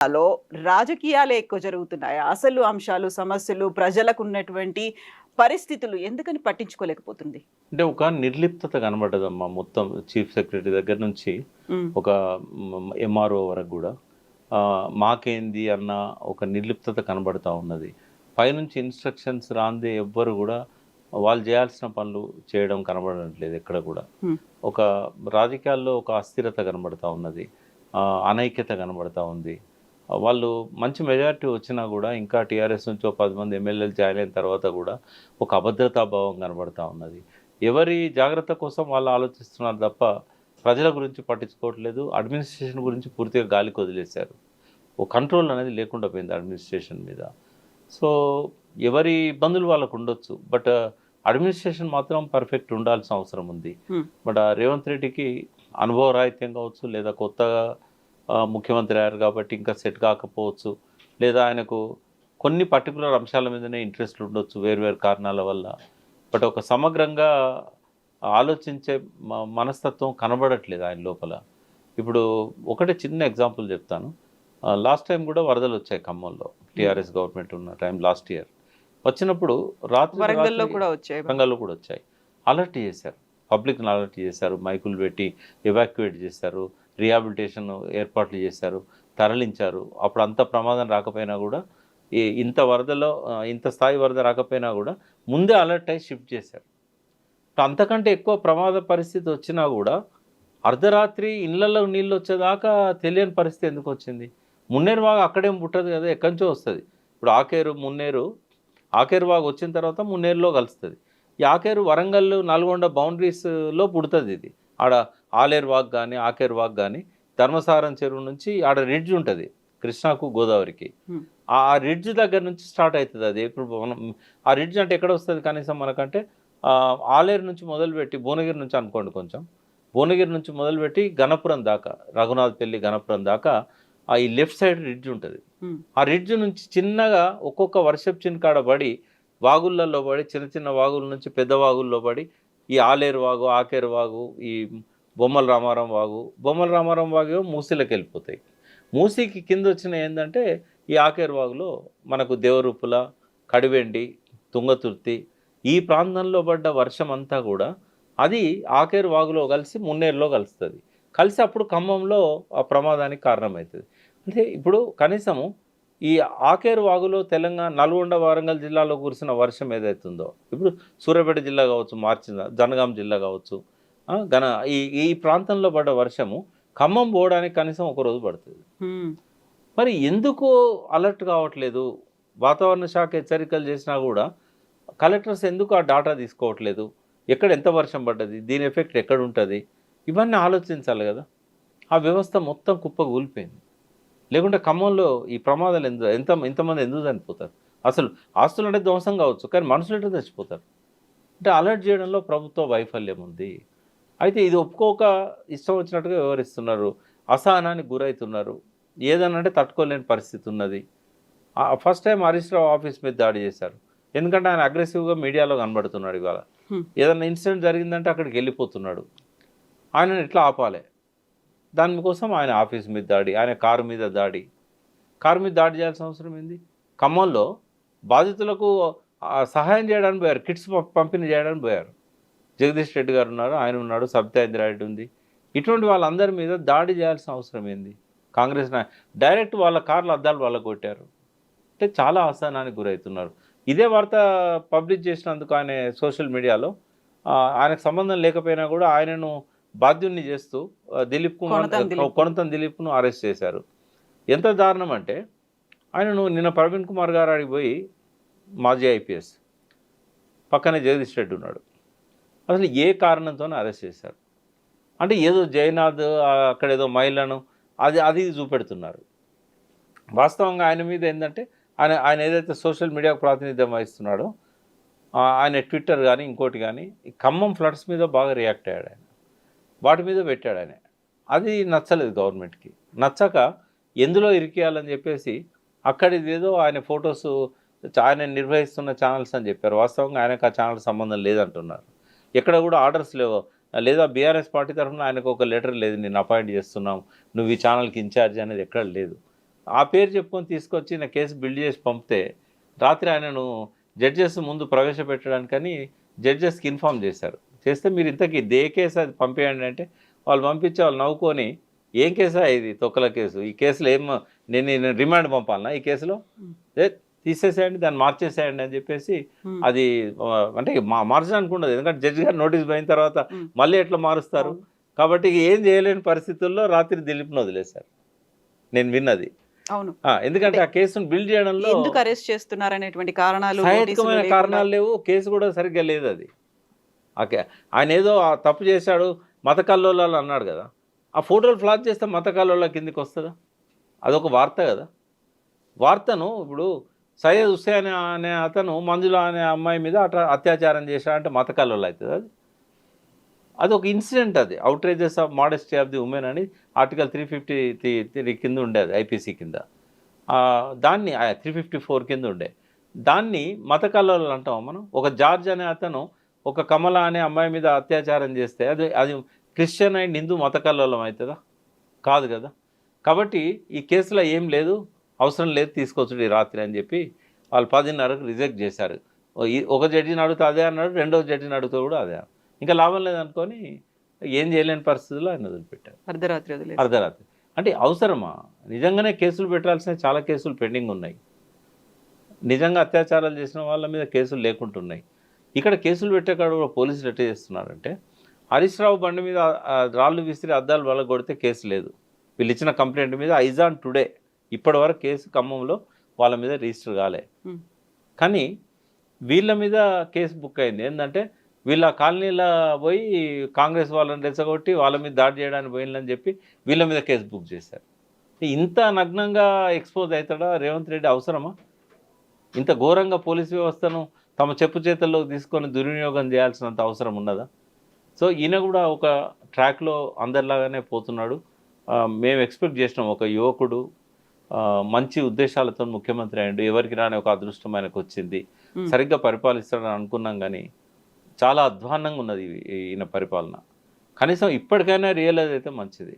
లో రాజకీయాలే ఎక్కువ జరుగుతున్నాయా? అసలు అంశాలు, సమస్యలు, ప్రజలకున్నటువంటి పరిస్థితులు ఎందుకని పట్టించుకోలేకపోతుంది? అంటే ఒక నిర్లిప్తత కనబడ్డదమ్మా. మొత్తం చీఫ్ సెక్రటరీ దగ్గర నుంచి హ్మ్. ఒక ఎంఆర్ఓ వరకు గూడా. మాకేంది అన్న ఒక నిర్లిప్తత కనబడతా ఉన్నది. పైనుంచి ఇన్‌స్ట్రక్షన్స్ రాందే ఎవ్వరు గూడా వాళ్ళు జేయాల్సిన పనులు చేయడం కనబడట్లేదు ఎక్కడ గూడా. హ్మ్. ఒక రాజకీయాల్లో ఒక అస్థిరత కనబడతా ఉన్నది. అనైక్యత కనబడతా ఉంది. వాళ్ళు మంచి మెజారిటీ వచ్చినా గూడా ఇంకా టీఆర్ఎస్ నుంచి ఓ 10 మంది ఎమ్మెల్యేలు జాయిన్ అయిన తర్వాత గూడా ఒక అభద్రతా భావం కనబడతా ఉన్నది. ఎవరి జాగ్రత్త కోసం వాళ్ళు ఆలోచిస్తున్నారు తప్ప, ప్రజల గురించి పట్టించుకోవట్లేదు. అడ్మినిస్ట్రేషన్ గురించి పూర్తిగా గాలికి వదిలేశారు. ఓ కంట్రోల్ అనేది లేకుండా పోయింది అడ్మినిస్ట్రేషన్ మీద. సో, ఎవరి ఇబ్బందులు వాళ్ళకుండొచ్చు. బట్ అడ్మినిస్ట్రేషన్ మాత్రం పర్ఫెక్ట్ ఉండాల్సిన అవసరం ఉంది. హ్మ్. బట్ రేవంత్ రెడ్డికి అనుభవరాహిత్యం కావచ్చు, లేదా కొత్తగా ముఖ్యమంత్రి అయ్యారు కాబట్టి ఇంకా సెట్ కాకపోవచ్చు. లేదా ఆయనకు కొన్ని పర్టిక్యులర్ అంశాల మీదనే ఇంట్రెస్ట్ ఉండొచ్చు వేరు వేరు కారణాల వల్ల. బట్ ఒక సమగ్రంగా ఆలోచించే మనస్తత్వం కనబడట్లేదు ఆయన లోపల. ఇప్పుడు ఒకటే చిన్న ఎగ్జాంపుల్ చెప్తాను. లాస్ట్ టైం కూడా వరదలొచ్చాయి ఖమ్మంలో. హ్మ్. టీఆర్ఎస్ గవర్నమెంట్ ఉన్న టైం లాస్ట్ ఇయర్. వచ్చినప్పుడు రాత్రికి వరంగల్‌లో రాత్రి కూడా వచ్చాయి. వరంగల్‌లో కూడా వచ్చాయి. అలర్ట్ చేశారు. పబ్లిక్‌ని అలర్ట్ చేశారు. మైకులు పెట్టి ఎవాక్యుయేట్ చేశారు. రిహాబిలిటేషన్ ఏర్పాట్లు చేశారు. తరలించారు. అప్పుడు అంత ప్రమాదం రాకపోయినా కూడా ఇంత వరదలో ఇంత స్థాయి వరద రాకపోయినా కూడా ముందే అలర్ట్ అయ్యి షిఫ్ట్ చేశారు. అంతకంటే ఎక్కువ ప్రమాద పరిస్థితి వచ్చినా కూడా అర్ధరాత్రి ఇళ్లలో నీళ్ళు వచ్చేదాకా తెలియని పరిస్థితి ఎందుకు వచ్చింది? మున్నేరు వాగు అక్కడేం పుట్టదు కదా, ఎక్కడి నుంచో వస్తుంది. ఇప్పుడు ఆకేరు మున్నేరు, ఆకేరు వాగు వచ్చిన తర్వాత మున్నేరులో కలుస్తుంది. ఈ ఆకేరు వరంగల్ నల్గొండ బౌండరీస్లో పుడుతుంది. ఇది ఆడ ఆలేరు వాగు కానీ ఆకేరు వాగు కానీ ధర్మసారం చెరువు నుంచి ఆడ రిడ్జ్ ఉంటుంది కృష్ణాకు గోదావరికి. హ్మ్. ఆ రిడ్జ్ దగ్గర నుంచి స్టార్ట్ అవుతుంది అది. ఇప్పుడు మనం ఆ రిడ్జ్ అంటే ఎక్కడ వస్తుంది కనీసం మనకంటే ఆలేరు నుంచి మొదలుపెట్టి భువనగిరి నుంచి అనుకోండి, కొంచెం భువనగిరి నుంచి మొదలుపెట్టి గణపురం దాకా, రఘునాథపల్లి గణపురం దాకా ఈ లెఫ్ట్ సైడ్ రిడ్జ్ ఉంటుంది. హ్మ్. ఆ రిడ్జ్ నుంచి చిన్నగా ఒక్కొక్క వర్షపు చినుకాడ పడి వాగుళ్ళల్లో పడి చిన్న చిన్న వాగుల నుంచి పెద్ద వాగుల్లో పడి ఈ ఆలేరు వాగు, ఆకేరు వాగు, ఈ బొమ్మల రామారం వాగు, బొమ్మల రామారం వాగు ఏమో మూసీలోకి వెళ్ళిపోతాయి. మూసీకి కింద వచ్చిన ఏంటంటే ఈ ఆకేరు వాగులో మనకు దేవరూపుల, కడివెండి, తుంగతుర్తి ఈ ప్రాంతంలో పడ్డ వర్షం అంతా కూడా అది ఆకేరు వాగులో కలిసి మున్నేరులో కలుస్తుంది. కలిసి అప్పుడు ఖమ్మంలో ఆ ప్రమాదానికి కారణమవుతుంది. అంటే ఇప్పుడు కనీసము ఈ ఆకేరు వాగులో తెలంగాణ నల్గొండ, వరంగల్ జిల్లాలో కురిసిన వర్షం ఏదైతుందో, ఇప్పుడు సూర్యాపేట జిల్లా కావచ్చు, జనగాం జిల్లా కావచ్చు, గన ఈ ఈ ప్రాంతంలో పడ్డ వర్షము ఖమ్మం పోవడానికి కనీసం ఒక రోజు పడుతుంది. హ్మ్. మరి ఎందుకు అలర్ట్ కావట్లేదు? వాతావరణ శాఖ హెచ్చరికలు చేసినా కూడా కలెక్టర్స్ ఎందుకు ఆ డాటా తీసుకోవట్లేదు? ఎక్కడ ఎంత వర్షం పడ్డది? దీని ఎఫెక్ట్ ఎక్కడుంటది? ఇవన్నీ ఆలోచించాలి కదా! ఆ వ్యవస్థ మొత్తం కుప్పకూలిపోయింది. లేకుంటే ఖమ్మంలో ఈ ప్రమాదాలు ఇంతమంది ఎందుకు చనిపోతారు? అసలు ఆస్తులంటే ధ్వంసం కావచ్చు, కానీ మనుషులు ఎట్లా చచ్చిపోతారు? అంటే అలర్ట్ చేయడంలో ప్రభుత్వ వైఫల్యం ఉంది. అయితే ఇది ఒప్పుకోక ఇష్టం వచ్చినట్టుగా వ్యవహరిస్తున్నారు. అసహనానికి గురవుతున్నారు. ఏదనంటే తట్టుకోలేని పరిస్థితి ఉన్నది. First time Harish Rao office మీద దాడి చేశారు. ఎందుకంటే ఆయన అగ్రెసివ్‌గా మీడియాలో కనబడుతున్నాడు ఇవాళ. హ్మ్. ఏదన్నా ఇన్సిడెంట్ జరిగిందంటే అక్కడికి వెళ్ళిపోతున్నాడు. ఆయనను ఎట్లా ఆపాలి? దానికోసం ఆయన ఆఫీస్ మీద దాడి, ఆయన కారు మీద దాడి. కారు మీద దాడి చేయాల్సిన అవసరం ఏంది? ఖమ్మంలో బాధితులకు సహాయం చేయడానికి పోయారు. కిట్స్ పంపిణీ చేయడానికి పోయారు. జగదీష్ రెడ్డి గారు ఉన్నారు, ఆయన ఉన్నాడు, సబితా ఇంద్రారెడ్డి ఉంది. ఇటువంటి వాళ్ళందరి మీద దాడి చేయాల్సిన అవసరం ఏంది? కాంగ్రెస్ డైరెక్ట్ వాళ్ళ కార్ల అద్దాలు పగలగొట్టారు. అంటే చాలా అసహనానికి గురవుతున్నారు. ఇదే వార్త పబ్లిష్ చేసినందుకు ఆయన సోషల్ మీడియాలో ఆయనకు సంబంధం లేకపోయినా కూడా ఆయనను బాధ్యుడిని చేస్తూ కొనతం దిలీప్‌ను అరెస్ట్ చేశారు. ఎంత దారుణం అంటే ఆయనను నిన్న ప్రవీణ్ కుమార్ గారు ఆడికి పోయి, మాజీ ఐపీఎస్, పక్కనే జగదీష్ రెడ్డి ఉన్నాడు. అసలు ఏ కారణంతోనో అరెస్ట్ చేశారు. అంటే ఏదో జయనాథ్ అక్కడేదో మహిళను అది చూపెడుతున్నారు. వాస్తవంగా ఆయన మీద ఏంటంటే ఆయన ఆయన ఏదైతే సోషల్ మీడియాకు ప్రాతినిధ్యం వహిస్తున్నాడో ఆయన ట్విట్టర్ కానీ ఇంకోటి కానీ ఈ ఖమ్మం ఫ్లడ్స్ మీద బాగా రియాక్ట్ అయ్యాడు ఆయన. వాటి మీద పెట్టాడు ఆయన. అది నచ్చలేదు గవర్నమెంట్కి. నచ్చక ఎందులో ఇరికేయాలని చెప్పేసి అక్కడిదేదో ఆయన ఫొటోస్ ఆయన నిర్వహిస్తున్న ఛానల్స్ అని చెప్పారు. వాస్తవంగా ఆయనకు ఆ ఛానల్ సంబంధం లేదంటున్నారు. ఎక్కడ కూడా ఆర్డర్స్ లేవు. లేదా బీఆర్ఎస్ పార్టీ తరఫున ఆయనకు ఒక లెటర్ లేదు, నేను అపాయింట్ చేస్తున్నాం, నువ్వు ఈ ఛానల్కి ఇన్ఛార్జ్ అనేది ఎక్కడ లేదు. ఆ పేరు చెప్పుకొని తీసుకొచ్చి నా కేసు బిల్డ్ చేసి పంపితే రాత్రి ఆయనను జడ్జెస్ ముందు ప్రవేశపెట్టడానికని జడ్జెస్కి ఇన్ఫామ్ చేశారు. చేస్తే మీరు ఇంతకీ ఏ కేసు అది పంపేయండి అంటే వాళ్ళు పంపించి వాళ్ళు నవ్వుకొని ఏం కేసా ఇది తొక్కల కేసు, ఈ కేసులో ఏం నేను రిమాండ్ పంపాలన్నా ఈ కేసులో, ఏ తీసేసేయండి దాన్ని మార్చేసేయండి అని చెప్పేసి అది అంటే మార్చడానికి ఉండదు, ఎందుకంటే జడ్జి గారు నోటీస్ పోయిన తర్వాత మళ్ళీ ఎట్లా మారుస్తారు. కాబట్టి ఏం చేయలేని పరిస్థితుల్లో రాత్రి దిలీప్ను వదిలేశారు నేను విన్నది. అవును, ఎందుకంటే ఆ కేసును బిల్డ్ చేయడంలో ఎందుకు అరెస్ట్ చేస్తున్నారు అనేటువంటి కారణాలు, సహేతుకమైన కారణాలు లేవు, కేసు కూడా సరిగ్గా లేదు. అది ఓకే, ఆయన ఏదో తప్పు చేశాడు మత కల్లోలాలు అన్నాడు కదా, ఆ ఫోటోలు ఫ్లాష్ చేస్తే మత కల్లోల కిందికి వస్తుందా? అదొక వార్త కదా. వార్తను ఇప్పుడు సయ్యద్ హుస్సేన్ అనే అతను మంజుల అనే అమ్మాయి మీద అత్యాచారం చేశాడంటే మత కల్లోలు అవుతుంది. అది ఒక ఇన్సిడెంట్, అది outrages of modesty of the women అని ఆర్టికల్ 353 కింద ఉండేది ఐపీసీ కింద, దాన్ని 354 కింద ఉండే దాన్ని మత కల్లోలాలు అంటాం మనం. ఒక జార్జ్ అనే అతను ఒక కమల అనే అమ్మాయి మీద అత్యాచారం చేస్తే అది క్రిస్టియన్ అండ్ హిందూ మత కల్లోలం అవుతుందా? కాదు కదా. కాబట్టి ఈ కేసులో ఏం లేదు, అవసరం లేదు తీసుకొచ్చుడు ఈ రాత్రి అని చెప్పి వాళ్ళు 10:30కు రిజెక్ట్ చేశారు. ఒక జడ్జిని అడుగుతూ అదే అన్నాడు, రెండో జడ్జిని అడుగుతూ కూడా అదే, ఇంకా లాభం లేదనుకొని ఏం చేయలేని పరిస్థితుల్లో ఆయన వదిలిపెట్టారు అర్ధరాత్రి. అంటే అవసరమా? నిజంగానే కేసులు పెట్టాల్సిన చాలా కేసులు పెండింగ్ ఉన్నాయి. నిజంగా అత్యాచారాలు చేసిన వాళ్ళ మీద కేసులు లేకుంటున్నాయి. ఇక్కడ కేసులు పెట్టేకాడ కూడా పోలీసులు ఎట్లా చేస్తున్నారంటే, హరీష్ రావు బండి మీద రాళ్ళు విసిరి అద్దాలు వలగొడితే కేసు లేదు. వీళ్ళు ఇచ్చిన కంప్లైంట్ మీద ఐజాన్ టుడే ఇప్పటివరకు కేసు ఖమ్మంలో వాళ్ళ మీద రిజిస్టర్ కాలే. కానీ వీళ్ళ మీద కేసు బుక్ అయింది. ఏంటంటే వీళ్ళ కాలనీలో పోయి కాంగ్రెస్ వాళ్ళని రెచ్చగొట్టి వాళ్ళ మీద దాడి చేయడానికి పోయిందని చెప్పి వీళ్ళ మీద కేసు బుక్ చేశారు. ఇంత నగ్నంగా ఎక్స్పోజ్ అవుతాడా రేవంత్ రెడ్డి? అవసరమా? ఇంత ఘోరంగా పోలీస్ వ్యవస్థను తమ చెప్పు చేతుల్లోకి తీసుకొని దుర్వినియోగం చేయాల్సినంత అవసరం ఉన్నదా? సో ఈయన కూడా ఒక ట్రాక్లో అందరిలాగానే పోతున్నాడు. మేము ఎక్స్పెక్ట్ చేసినాం ఒక యువకుడు మంచి ఉద్దేశాలతో ముఖ్యమంత్రి అయ్యాడు, ఎవరికి రాని ఒక అదృష్టం ఆయనకు వచ్చింది, సరిగ్గా పరిపాలిస్తాడని అనుకున్నాం. కానీ చాలా అధ్వాన్నంగా ఉన్నది ఈయన పరిపాలన. కనీసం ఇప్పటికైనా రియలైజ్ అయితే మంచిది.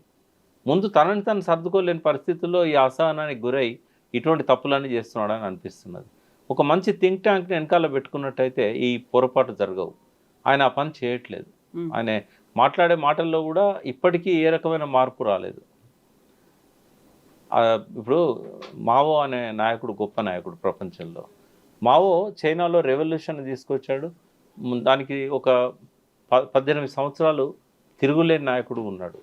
ముందు తనని తను సర్దుకోలేని పరిస్థితుల్లో ఈ అసహనానికి గురై ఇటువంటి తప్పులన్నీ చేస్తున్నాడని అనిపిస్తున్నది. ఒక మంచి థింక్ ట్యాంక్ని వెనకాల పెట్టుకున్నట్టయితే ఈ పొరపాటు జరగవు. ఆయన ఆ పని చేయట్లేదు. ఆయన మాట్లాడే మాటల్లో కూడా ఇప్పటికీ ఏ రకమైన మార్పు రాలేదు. ఇప్పుడు మావో అనే నాయకుడు గొప్ప నాయకుడు ప్రపంచంలో. మావో చైనాలో రెవల్యూషన్ తీసుకొచ్చాడు. దానికి ఒక 18 సంవత్సరాలు తిరుగులేని నాయకుడు ఉన్నాడు.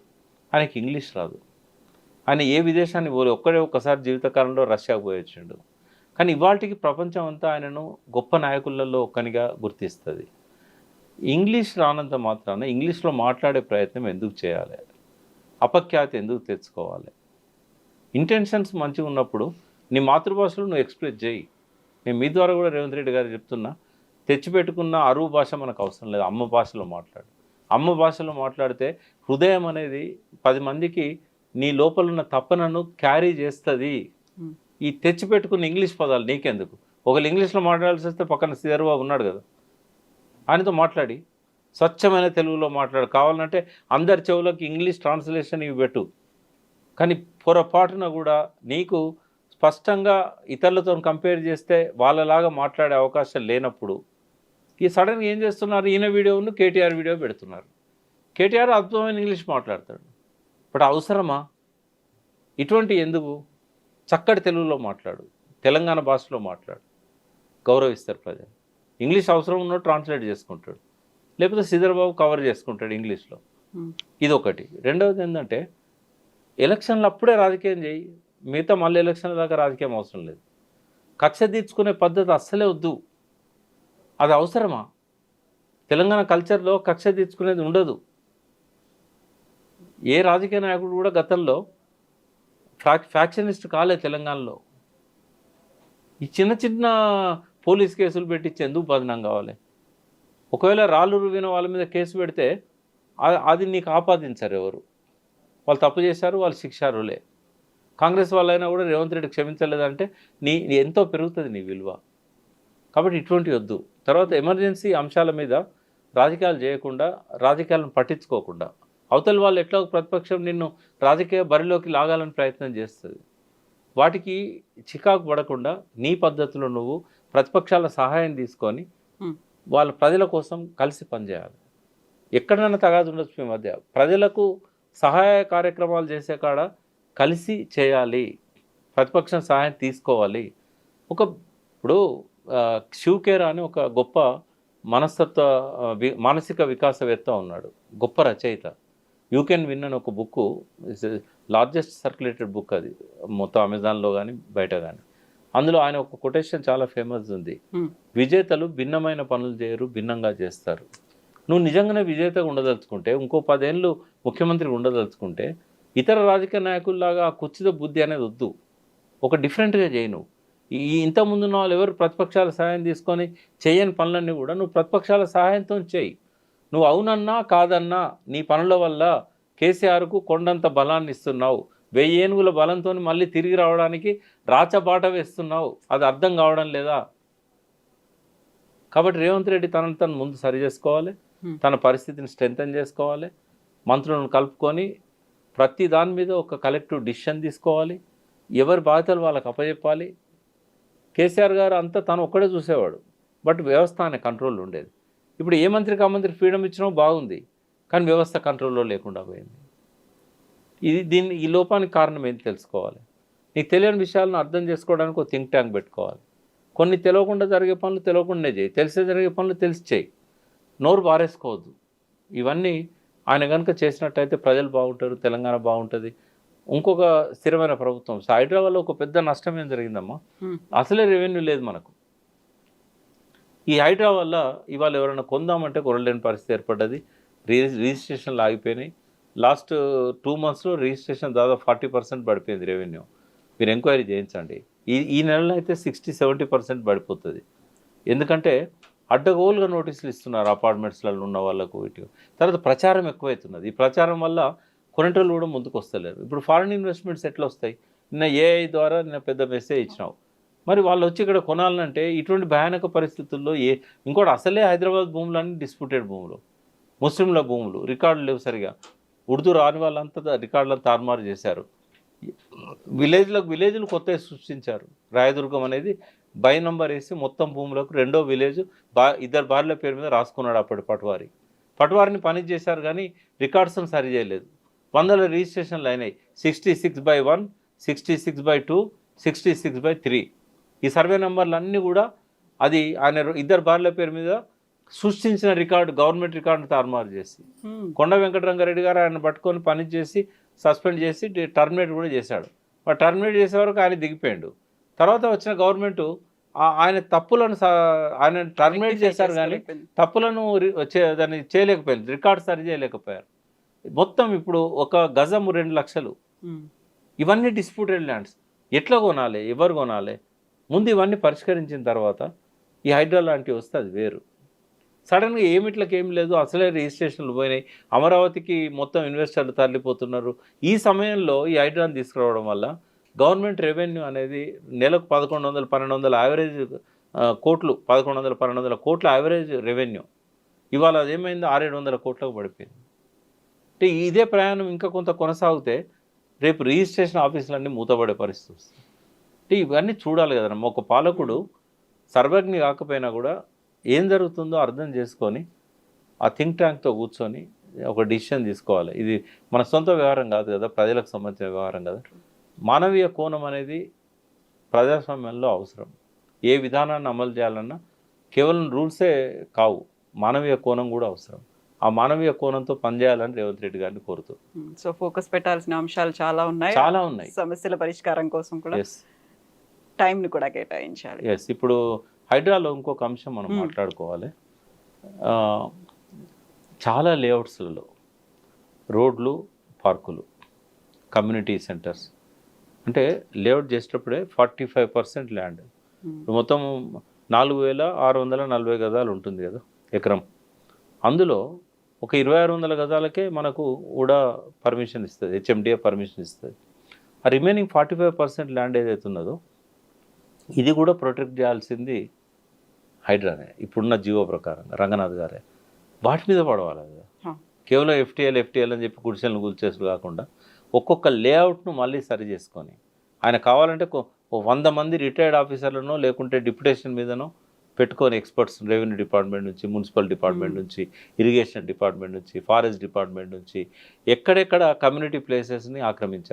ఆయనకి ఇంగ్లీష్ రాదు. ఆయన ఏ విదేశాన్ని పోలే, ఒక్కసారి జీవితకాలంలో రష్యాకు పోయొచ్చాడు. కానీ ఇవాళకి ప్రపంచం అంతా ఆయనను గొప్ప నాయకులలో ఒక్కనిగా గుర్తిస్తుంది. ఇంగ్లీష్ రానంత మాత్రాన ఇంగ్లీష్లో మాట్లాడే ప్రయత్నం ఎందుకు చేయాలి? అపఖ్యాతి ఎందుకు తెచ్చుకోవాలి? ఇంటెన్షన్స్ మంచిగా ఉన్నప్పుడు నీ మాతృభాషలో నువ్వు ఎక్స్ప్రెస్ చేయి. నేను మీ ద్వారా కూడా రేవంత్ రెడ్డి గారు చెప్తున్నా, తెచ్చిపెట్టుకున్న అరువు భాష మనకు అవసరం లేదు. అమ్మ భాషలో మాట్లాడు. అమ్మ భాషలో మాట్లాడితే హృదయం అనేది 10 మందికి నీ లోపల ఉన్న తపనను క్యారీ చేస్తుంది. ఈ తెచ్చిపెట్టుకున్న ఇంగ్లీష్ పదాలు నీకెందుకు? ఒకళ్ళు ఇంగ్లీష్లో మాట్లాడాల్సి వస్తే పక్కన శ్రీధర్బాబు ఉన్నాడు కదా, ఆయనతో మాట్లాడి స్వచ్ఛమైన తెలుగులో మాట్లాడు. కావాలంటే అందరి చెవులకు ఇంగ్లీష్ ట్రాన్స్లేషన్ ఇవి పెట్టు. కానీ పొరపాటున కూడా నీకు స్పష్టంగా ఇతరులతో కంపేర్ చేస్తే వాళ్ళలాగా మాట్లాడే అవకాశం లేనప్పుడు ఈ సడన్గా ఏం చేస్తున్నారు? ఈయన వీడియోను కేటీఆర్ వీడియో పెడుతున్నారు. కేటీఆర్ అద్భుతమైన ఇంగ్లీష్ మాట్లాడతాడు. బట్ అవసరమా? ఇటువంటి ఎందుకు? చక్కటి తెలుగులో మాట్లాడు, తెలంగాణ భాషలో మాట్లాడు, గౌరవిస్తారు ప్రజలు. ఇంగ్లీష్ అవసరం ఉన్నట్టు ట్రాన్స్లేట్ చేసుకుంటాడు, లేకపోతే శ్రీధర్బాబు కవర్ చేసుకుంటాడు ఇంగ్లీష్లో. ఇదొకటి. రెండవది ఏంటంటే, ఎలక్షన్లు అప్పుడే రాజకీయం చేయి, మిగతా మళ్ళీ ఎలక్షన్ల దాకా రాజకీయం అవసరం లేదు. కక్ష తీర్చుకునే పద్ధతి అస్సలే వద్దు. అది అవసరమా? తెలంగాణ కల్చర్లో కక్ష తీర్చుకునేది ఉండదు. ఏ రాజకీయ నాయకుడు కూడా గతంలో ఫ్యాక్షనిస్ట్ కాలే తెలంగాణలో. ఈ చిన్న చిన్న పోలీస్ కేసులు పెట్టించి ఎందుకు బదనాం కావాలి? ఒకవేళ రాళ్ళు రువిన వాళ్ళ మీద కేసు పెడితే అది నీకు ఆపాదించారు ఎవరు? వాళ్ళు తప్పు చేశారు, వాళ్ళు శిక్షారులే. కాంగ్రెస్ వాళ్ళైనా కూడా రేవంత్ రెడ్డి క్షమించలేదంటే నీ ఎంతో పెరుగుతుంది నీ విలువ. కాబట్టి ఇటువంటి వద్దు. తర్వాత ఎమర్జెన్సీ అంశాల మీద రాజకీయాలు చేయకుండా, రాజకీయాలను పట్టించుకోకుండా, అవతల వాళ్ళు ఎట్లా ప్రతిపక్షం నిన్ను రాజకీయ బరిలోకి లాగాలని ప్రయత్నం చేస్తుంది. వాటికి చికాకు పడకుండా నీ పద్ధతిలో నువ్వు ప్రతిపక్షాల సహాయం తీసుకొని వాళ్ళ ప్రజల కోసం కలిసి పనిచేయాలి. ఎక్కడైనా తగాదు ఉండొచ్చు మీ మధ్య, ప్రజలకు సహాయ కార్యక్రమాలు చేసే కాడ కలిసి చేయాలి, ప్రతిపక్షం సహాయం తీసుకోవాలి. ఇప్పుడు శివకేరా అని ఒక గొప్ప మనస్తత్వ మానసిక వికాసవేత్త ఉన్నాడు, గొప్ప రచయిత. యూ కెన్ విన్ అని ఒక బుక్, లార్జెస్ట్ సర్క్యులేటెడ్ బుక్ అది మొత్తం అమెజాన్లో కానీ బయట కానీ. అందులో ఆయన ఒక కొటేషన్ చాలా ఫేమస్ ఉంది, విజేతలు భిన్నమైన పనులు చేయరు, భిన్నంగా చేస్తారు. నువ్వు నిజంగానే విజేతగా ఉండదలుచుకుంటే, ఇంకో 10 ఏళ్ళు ముఖ్యమంత్రి ఉండదలుచుకుంటే, ఇతర రాజకీయ నాయకుల్లాగా ఆ కుర్చీతో బుద్ధి అనేది వద్దు, ఒక డిఫరెంట్గా చేయి. నువ్వు ఇంతకుముందు ఉన్న వాళ్ళు ఎవరు ప్రతిపక్షాల సహాయం తీసుకొని చేయని పనులన్నీ కూడా నువ్వు ప్రతిపక్షాల సహాయంతో చేయి. నువ్వు అవునన్నా కాదన్నా నీ పనుల వల్ల కేసీఆర్కు కొండంత బలాన్ని ఇస్తున్నావు, 1000 ఏనుగుల బలంతో మళ్ళీ తిరిగి రావడానికి రాచబాట వేస్తున్నావు. అది అర్థం కావడం లేదా? కాబట్టి రేవంత్ రెడ్డి తనను ముందు సరి చేసుకోవాలి, తన పరిస్థితిని స్ట్రెంథన్ చేసుకోవాలి, మంత్రులను కలుపుకొని ప్రతి దాని మీద ఒక కలెక్టివ్ డిసిషన్ తీసుకోవాలి, ఎవరి బాధ్యతలు వాళ్ళకి అప్పచెప్పాలి. కేసీఆర్ గారు అంతా తను ఒక్కడే చూసేవాడు, బట్ వ్యవస్థ ఆయన కంట్రోల్లో ఉండేది. ఇప్పుడు ఏ మంత్రికి ఆ మంత్రికి ఫ్రీడమ్ ఇచ్చినా బాగుంది, కానీ వ్యవస్థ కంట్రోల్లో లేకుండా పోయింది. ఈ లోపానికి కారణం ఏంటి తెలుసుకోవాలి. నీకు తెలియని విషయాలను అర్థం చేసుకోవడానికి ఒక థింక్ ట్యాంక్ పెట్టుకోవాలి. కొన్ని తెలియకుండా జరిగే పనులు తెలియకుండానే చేయి, తెలిసే జరిగే పనులు తెలిసి చేయి, నోరు బారేసుకోవద్దు. ఇవన్నీ ఆయన కనుక చేసినట్టయితే ప్రజలు బాగుంటారు, తెలంగాణ బాగుంటుంది, ఇంకొక స్థిరమైన ప్రభుత్వం. హైదరాబాద్లో ఒక పెద్ద నష్టం ఏం జరిగిందమ్మా, అసలే రెవెన్యూ లేదు మనకు. ఈ హైదరాబాద్ వల్ల ఇవాళ ఎవరైనా కొందామంటే కొనలేని పరిస్థితి ఏర్పడ్డది. రిజిస్ట్రేషన్లు ఆగిపోయినాయి. లాస్ట్ 2 monthsలో రిజిస్ట్రేషన్ దాదాపు 40% పడిపోయింది రెవెన్యూ. మీరు ఎంక్వైరీ చేయించండి. ఈ నెలలో అయితే 60-70% పడిపోతుంది. ఎందుకంటే అడ్డగోలుగా నోటీసులు ఇస్తున్నారు అపార్ట్మెంట్స్లలో ఉన్న వాళ్ళకు. వీటి తర్వాత ప్రచారం ఎక్కువవుతున్నది. ఈ ప్రచారం వల్ల కొనేటోళ్ళు కూడా ముందుకు వస్తలేరు. ఇప్పుడు ఫారిన్ ఇన్వెస్ట్మెంట్స్ ఎట్లా వస్తాయి? నిన్న ఏఐ ద్వారా నిన్న పెద్ద మెసేజ్ ఇచ్చినావు, మరి వాళ్ళు వచ్చి ఇక్కడ కొనాలంటే ఇటువంటి భయానక పరిస్థితుల్లో ఇంకోటి అసలే హైదరాబాద్ భూములన్నీ డిస్ప్యూటెడ్ భూములు, ముస్లింల భూములు, రికార్డులు లేవు సరిగా. ఉర్దూ రాని వాళ్ళంతా రికార్డులను తారుమారు చేశారు. విలేజ్లు కొత్తగా సృష్టించారు. రాయదుర్గం అనేది బై నంబర్ వేసి మొత్తం భూములకు 2వ విలేజ్ 2 భార్యల పేరు మీద రాసుకున్నాడు అప్పటి పట్వారిని పని చేశారు, కానీ రికార్డ్స్ను సరి చేయలేదు. 100 రిజిస్ట్రేషన్లు అయినాయి. 66/1, 66/2, 66/3. ఈ సర్వే నెంబర్లు అన్నీ కూడా అది ఆయన 2 భార్యల పేరు మీద సృష్టించిన రికార్డు, గవర్నమెంట్ రికార్డును తారుమారు చేసి కొండ వెంకటరంగారెడ్డి గారు ఆయన పట్టుకొని పని చేసి సస్పెండ్ చేసి టర్మినేట్ కూడా చేశాడు. టర్మినేట్ చేసే వరకు ఆయన దిగిపోయాడు. తర్వాత వచ్చిన గవర్నమెంట్ ఆయన తప్పులను ఆయన టర్మినేట్ చేశారు, కానీ తప్పులను దాన్ని చేయలేకపోయింది, రికార్డు సరి చేయలేకపోయారు. మొత్తం ఇప్పుడు ఒక గజము 2 లక్షలు. ఇవన్నీ డిస్ప్యూటెడ్ ల్యాండ్స్. ఎట్లా కొనాలి, ఎవరు కొనాలి? ముందు ఇవన్నీ పరిష్కరించిన తర్వాత ఈ హైడ్రా లాంటివి వస్తే అది వేరు. సడన్గా ఏం లేదు, అసలే రిజిస్ట్రేషన్లు పోయినాయి, అమరావతికి మొత్తం ఇన్వెస్టర్లు తరలిపోతున్నారు. ఈ సమయంలో ఈ హైడ్రాని తీసుకురావడం వల్ల గవర్నమెంట్ రెవెన్యూ అనేది నెలకు 1100-1200 యావరేజ్ కోట్లు, 1100-1200 కోట్ల యావరేజ్ రెవెన్యూ ఇవాళ అదేమైంది 600-700 కోట్లకు పడిపోయింది. అంటే ఇదే ప్రయాణం ఇంకా కొంత కొనసాగితే రేపు రిజిస్ట్రేషన్ ఆఫీసులన్నీ మూతపడే పరిస్థితి వస్తుంది. అంటే ఇవన్నీ చూడాలి కదమ్మా. ఒక పాలకుడు సర్వజ్ఞి కాకపోయినా కూడా ఏం జరుగుతుందో అర్థం చేసుకొని ఆ థింక్ ట్యాంక్తో కూర్చొని ఒక డిసిషన్ తీసుకోవాలి. ఇది మన సొంత వ్యవహారం కాదు కదా, ప్రజలకు సంబంధించిన వ్యవహారం కదా. మానవీయ కోణం అనేది ప్రజాస్వామ్యంలో అవసరం. ఏ విధానాన్ని అమలు చేయాలన్నా కేవలం రూల్సే కావు, మానవీయ కోణం కూడా అవసరం. ఆ మానవీయ కోణంతో పనిచేయాలని రేవంత్ రెడ్డి గారిని కోరుతూ. సో ఫోకస్ పెట్టాల్సిన అంశాలు చాలా ఉన్నాయి. సమస్యల పరిష్కారం కోసం కూడా టైంని కూడా కేటాయించాలి. ఇప్పుడు హైడ్రాలో ఇంకొక అంశం మనం మాట్లాడుకోవాలి. చాలా లేఅవుట్స్లలో రోడ్లు, పార్కులు, కమ్యూనిటీ సెంటర్స్, అంటే లేఅవుట్ చేసేటప్పుడే 45% ల్యాండ్, మొత్తం 4640 గజాలు ఉంటుంది కదా ఎకరం. అందులో ఒక 2600 గజాలకే మనకు కూడా పర్మిషన్ ఇస్తుంది, హెచ్ఎండిఏ పర్మిషన్ ఇస్తుంది. ఆ రిమైనింగ్ 45% ల్యాండ్ ఏదైతే ఉన్నదో ఇది కూడా ప్రొటెక్ట్ చేయాల్సింది హైడ్రానే, ఇప్పుడున్న జీవో ప్రకారం రంగనాథ్ గారే. వాటి మీద పడవాలి కదా, కేవలం ఎఫ్టీఎల్ అని చెప్పి గుడిసెలను కూల్చేసులు కాకుండా ఒక్కొక్క లేఅవుట్ను మళ్ళీ సరి చేసుకొని ఆయన కావాలంటే ఓ 100 మంది రిటైర్డ్ ఆఫీసర్లను లేకుంటే డిప్యుటేషన్ మీదనో పెట్టుకొని ఎక్స్పర్ట్స్ రెవెన్యూ డిపార్ట్మెంట్ నుంచి, మున్సిపల్ డిపార్ట్మెంట్ నుంచి, ఇరిగేషన్ డిపార్ట్మెంట్ నుంచి, ఫారెస్ట్ డిపార్ట్మెంట్ నుంచి ఎక్కడెక్కడ కమ్యూనిటీ ప్లేసెస్ని ఆక్రమించారు.